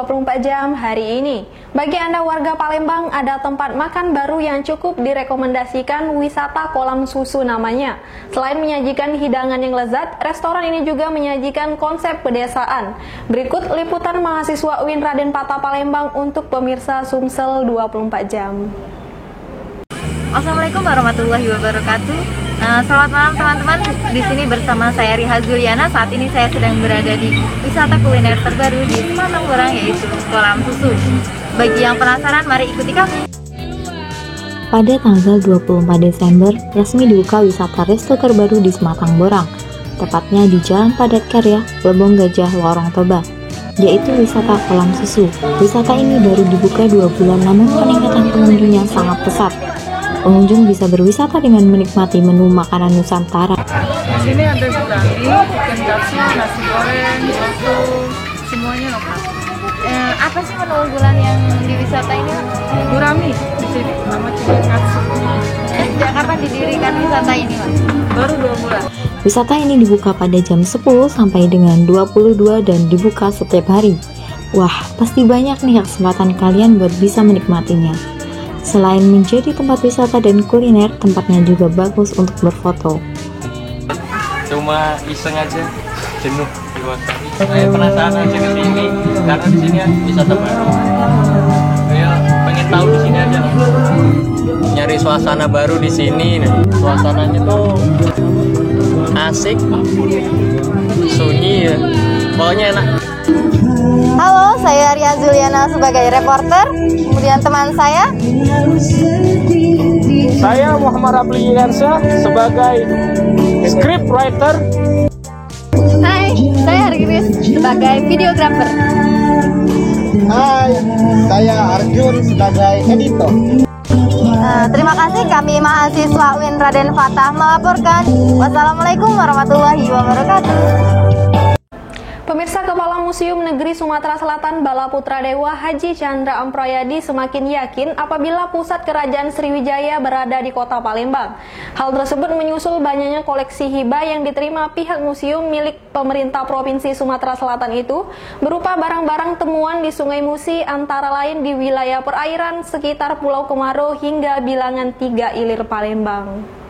24 jam hari ini. Bagi Anda warga Palembang, ada tempat makan baru yang cukup direkomendasikan, wisata kolam susu namanya. Selain menyajikan hidangan yang lezat, restoran ini juga menyajikan konsep pedesaan. Berikut liputan mahasiswa UIN Raden Fatah Palembang untuk pemirsa Sumsel 24 jam. Assalamualaikum warahmatullahi wabarakatuh. Selamat malam teman-teman. Di sini bersama saya Riha Zuliana. Saat ini saya sedang berada di wisata kuliner terbaru di Sematang Borang, yaitu kolam susu. Bagi yang penasaran, mari ikuti kami. Pada tanggal 24 Desember, resmi dibuka wisata resto terbaru di Sematang Borang, tepatnya di Jalan Padat Karya, Lebong Gajah, Lorong Toba, yaitu wisata kolam susu. Wisata ini baru dibuka 2 bulan, namun peningkatan pengunjungnya sangat pesat. Pengunjung bisa berwisata dengan menikmati menu makanan Nusantara. Di sini ada gurami, ikan kapsul, nasi goreng, soto, semuanya lengkap. Apa sih menu unggulan yang di wisata ini? Gurami di sini, sama ikan kapsul. Sejak kapan didirikan wisata ini, Mas? Baru 2 bulan. Wisata ini dibuka pada jam 10 sampai dengan 22 dan dibuka setiap hari. Wah, pasti banyak nih kesempatan kalian buat bisa menikmatinya. Selain menjadi tempat wisata dan kuliner, tempatnya juga bagus untuk berfoto. Cuma iseng aja, jenuh di hotel. Saya penasaran aja ke sini karena di sini wisata baru. Saya pengen tahu di sini aja. Nyari suasana baru di sini. Suasananya tuh asik, sunyi ya. Pokoknya enak. Halo, saya Riha Zuliana sebagai reporter. Kemudian teman saya Muhammad Rapli Yarsa sebagai scriptwriter. Hai, saya Argris sebagai videographer. Hai, saya Arjun sebagai editor. Terima kasih, kami mahasiswa UIN Raden Fatah melaporkan. Wassalamualaikum warahmatullahi wabarakatuh. Pemirsa, Kepala Museum Negeri Sumatera Selatan Balaputra Dewa Haji Chandra Amprayadi semakin yakin apabila pusat kerajaan Sriwijaya berada di kota Palembang. Hal tersebut menyusul banyaknya koleksi hibah yang diterima pihak museum milik pemerintah Provinsi Sumatera Selatan itu, berupa barang-barang temuan di Sungai Musi antara lain di wilayah perairan sekitar Pulau Kemaro hingga bilangan 3 Ilir Palembang.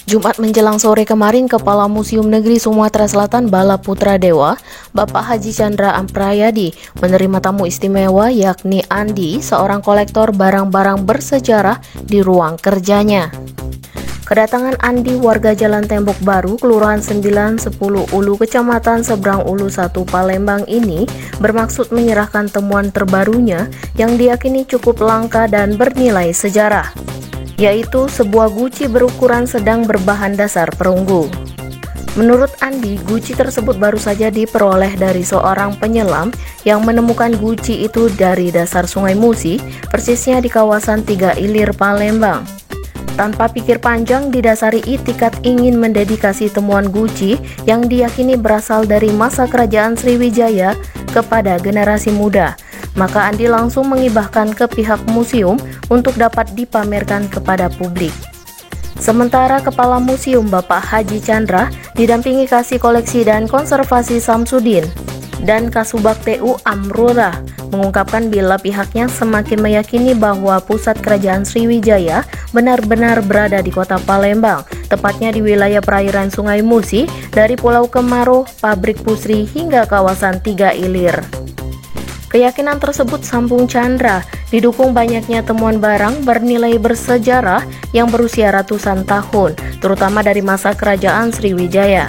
Jumat menjelang sore kemarin, Kepala Museum Negeri Sumatera Selatan Balaputra Dewa, Bapak Haji Chandra Amprayadi, menerima tamu istimewa yakni Andi, seorang kolektor barang-barang bersejarah di ruang kerjanya. Kedatangan Andi, warga Jalan Tembok Baru, Kelurahan 9, 10 Ulu, Kecamatan Seberang Ulu 1, Palembang ini bermaksud menyerahkan temuan terbarunya yang diyakini cukup langka dan bernilai sejarah, yaitu sebuah guci berukuran sedang berbahan dasar perunggu. Menurut Andi, guci tersebut baru saja diperoleh dari seorang penyelam yang menemukan guci itu dari dasar Sungai Musi, persisnya di kawasan 3 Ilir, Palembang. Tanpa pikir panjang, didasari itikat ingin mendedikasi temuan guci yang diyakini berasal dari masa kerajaan Sriwijaya kepada generasi muda, maka Andi langsung mengibahkan ke pihak museum untuk dapat dipamerkan kepada publik. Sementara Kepala Museum Bapak Haji Chandra didampingi Kasih Koleksi dan Konservasi Samsudin dan Kasubag TU Amrullah mengungkapkan bila pihaknya semakin meyakini bahwa pusat kerajaan Sriwijaya benar-benar berada di kota Palembang, tepatnya di wilayah perairan Sungai Musi dari Pulau Kemaro, Pabrik Pusri hingga kawasan 3 Ilir. Keyakinan tersebut, sambung Chandra, didukung banyaknya temuan barang bernilai bersejarah yang berusia ratusan tahun, terutama dari masa kerajaan Sriwijaya.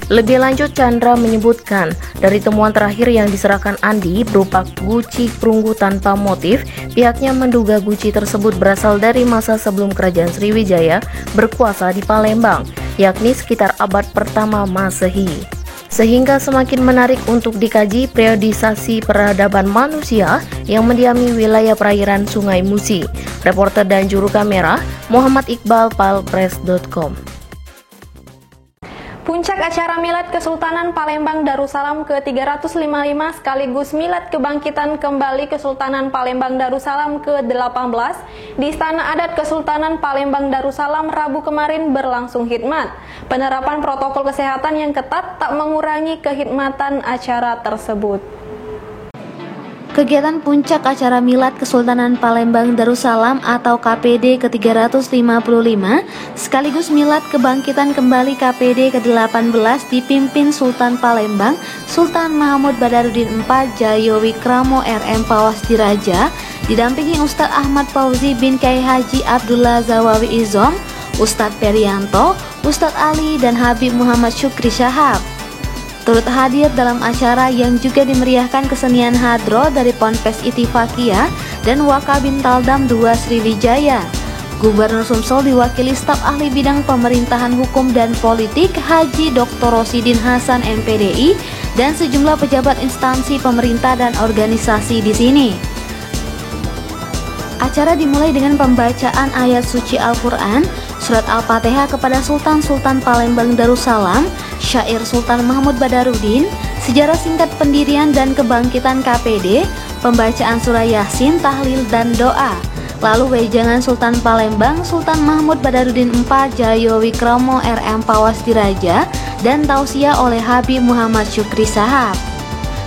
Lebih lanjut, Chandra menyebutkan, dari temuan terakhir yang diserahkan Andi berupa guci perunggu tanpa motif, pihaknya menduga guci tersebut berasal dari masa sebelum kerajaan Sriwijaya berkuasa di Palembang, yakni sekitar abad pertama Masehi. Sehingga semakin menarik untuk dikaji periodisasi peradaban manusia yang mendiami wilayah perairan Sungai Musi. Reporter dan juru kamera Muhammad Iqbal, palpress.com. Puncak acara Milad Kesultanan Palembang Darussalam ke-355 sekaligus Milad Kebangkitan Kembali Kesultanan Palembang Darussalam ke-18 di Istana Adat Kesultanan Palembang Darussalam Rabu kemarin berlangsung khidmat. Penerapan protokol kesehatan yang ketat tak mengurangi kehidmatan acara tersebut. Kegiatan puncak acara Milad Kesultanan Palembang Darussalam atau KPD ke-355 sekaligus Milad Kebangkitan Kembali KPD ke-18 dipimpin Sultan Palembang Sultan Mahmud Badarudin IV Jayowikramo RM Pawas Diraja, didampingi Ustadz Ahmad Fauzi bin Kyai Haji Abdullah Zawawi Izom, Ustadz Perianto, Ustadz Ali, dan Habib Muhammad Syukri Syahab. Turut hadir dalam acara yang juga dimeriahkan kesenian hadro dari Ponpes Ittifaqiyah dan Wakabin Taldam II Sriwijaya. Gubernur Sumsel diwakili staf ahli bidang pemerintahan hukum dan politik Haji Dr. Rosidin Hasan MPDI dan sejumlah pejabat instansi pemerintah dan organisasi di sini. Acara dimulai dengan pembacaan ayat suci Al-Quran, surat Al-Fatihah kepada Sultan Palembang Darussalam, syair Sultan Mahmud Badarudin, sejarah singkat pendirian dan kebangkitan KPD, pembacaan surah Yasin, tahlil dan doa. Lalu wejangan Sultan Palembang Sultan Mahmud Badarudin IV Jayowikramo RM Pawas Diraja dan tausiah oleh Habib Muhammad Syukri Syahab.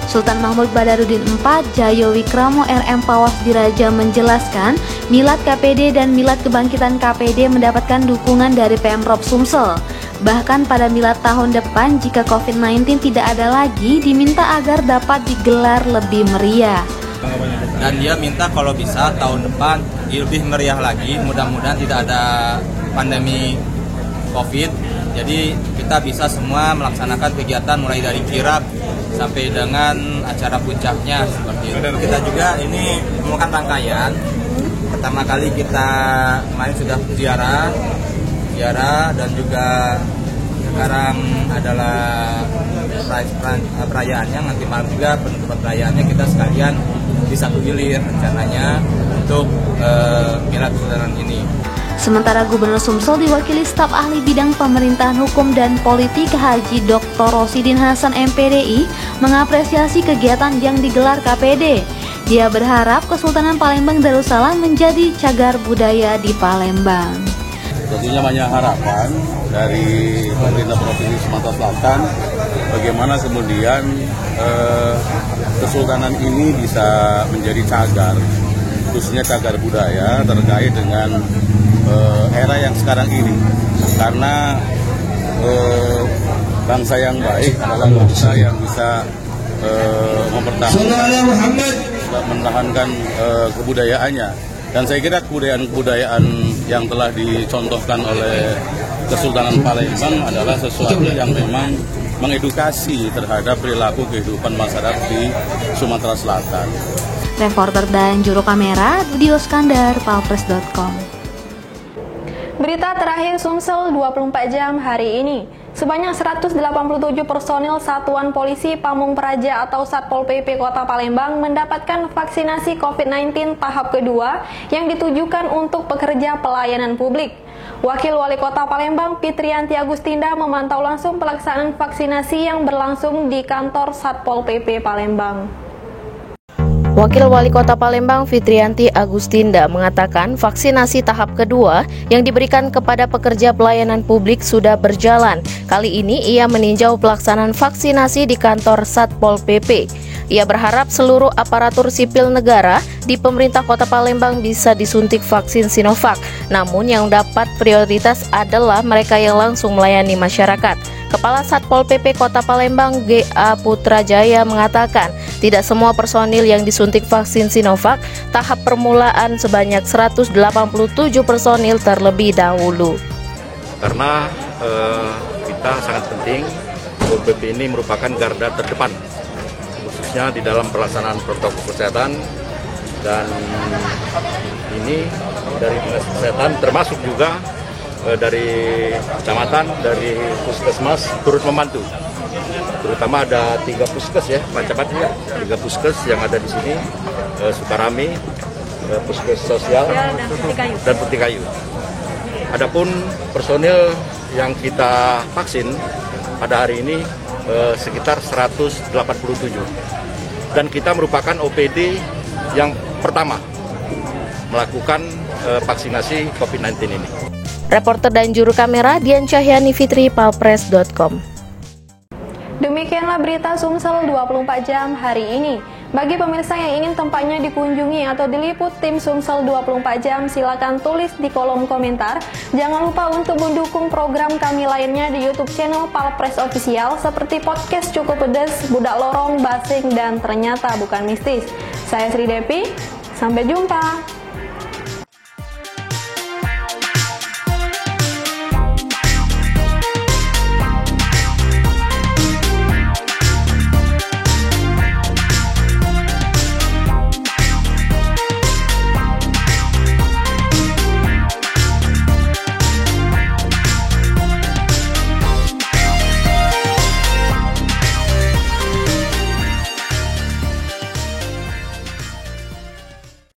Sultan Mahmud Badarudin IV Jayowikramo RM Pawas Diraja menjelaskan Milad KPD dan Milad Kebangkitan KPD mendapatkan dukungan dari Pemprov Sumsel. Bahkan pada Milad tahun depan jika COVID-19 tidak ada lagi, diminta agar dapat digelar lebih meriah. Dan dia minta kalau bisa tahun depan lebih meriah lagi, mudah-mudahan tidak ada pandemi COVID. Jadi kita bisa semua melaksanakan kegiatan mulai dari kirab sampai dengan acara puncaknya seperti itu. Kita juga ini merupakan rangkaian. Pertama kali kita kemarin sudah ziarah dan juga sekarang adalah perayaannya, nanti malam juga penutupan perayaannya kita sekalian di satu gilir rencananya untuk Milad Kesultanan ini. Sementara Gubernur Sumsel diwakili staf ahli bidang pemerintahan hukum dan politik Haji Dr. Rosidin Hasan MPDI mengapresiasi kegiatan yang digelar KPD. Dia berharap Kesultanan Palembang Darussalam menjadi cagar budaya di Palembang. Tentunya banyak harapan dari pemerintah Provinsi Sumatera Selatan bagaimana kemudian Kesultanan ini bisa menjadi cagar, khususnya cagar budaya terkait dengan era yang sekarang ini, karena bangsa yang baik adalah bangsa yang bisa mempertahankan kebudayaannya, dan saya kira kebudayaan yang telah dicontohkan oleh Kesultanan Palembang adalah sesuatu yang memang mengedukasi terhadap perilaku kehidupan masyarakat di Sumatera Selatan. Reporter dan juru kamera Budi Iskandar, palpres.com. Berita terakhir Sumsel 24 jam hari ini. Sebanyak 187 personil Satuan Polisi Pamung Praja atau Satpol PP Kota Palembang mendapatkan vaksinasi COVID-19 tahap kedua yang ditujukan untuk pekerja pelayanan publik. Wakil Wali Kota Palembang Fitriyanti Agustinda memantau langsung pelaksanaan vaksinasi yang berlangsung di kantor Satpol PP Palembang. Wakil Wali Kota Palembang Fitriyanti Agustinda mengatakan vaksinasi tahap kedua yang diberikan kepada pekerja pelayanan publik sudah berjalan. Kali ini ia meninjau pelaksanaan vaksinasi di kantor Satpol PP. Ia berharap seluruh aparatur sipil negara di pemerintah Kota Palembang bisa disuntik vaksin Sinovac. Namun yang dapat prioritas adalah mereka yang langsung melayani masyarakat. Kepala Satpol PP Kota Palembang G.A. Putrajaya mengatakan tidak semua personil yang disuntik vaksin Sinovac, tahap permulaan sebanyak 187 personil terlebih dahulu. Karena kita sangat penting, Satpol PP ini merupakan garda terdepan, khususnya di dalam pelaksanaan protokol kesehatan, dan ini dari Dinas Kesehatan termasuk juga dari kecamatan, dari puskesmas turut membantu. Terutama ada 3 puskes ya, macam-macam 3 puskes yang ada di sini, Sukarami, puskes sosial dan Putikayu. Adapun personil yang kita vaksin pada hari ini sekitar 187, dan kita merupakan OPD yang pertama melakukan vaksinasi COVID-19 ini. Reporter dan juru kamera Dian Cahyani Fitri, palpres.com. Demikianlah berita Sumsel 24 jam hari ini. Bagi pemirsa yang ingin tempatnya dikunjungi atau diliput tim Sumsel 24 jam, silakan tulis di kolom komentar. Jangan lupa untuk mendukung program kami lainnya di YouTube channel Palpres Official seperti podcast Cukup Pedes, Budak Lorong, Basing, dan Ternyata Bukan Mistis. Saya Sri Depi, sampai jumpa.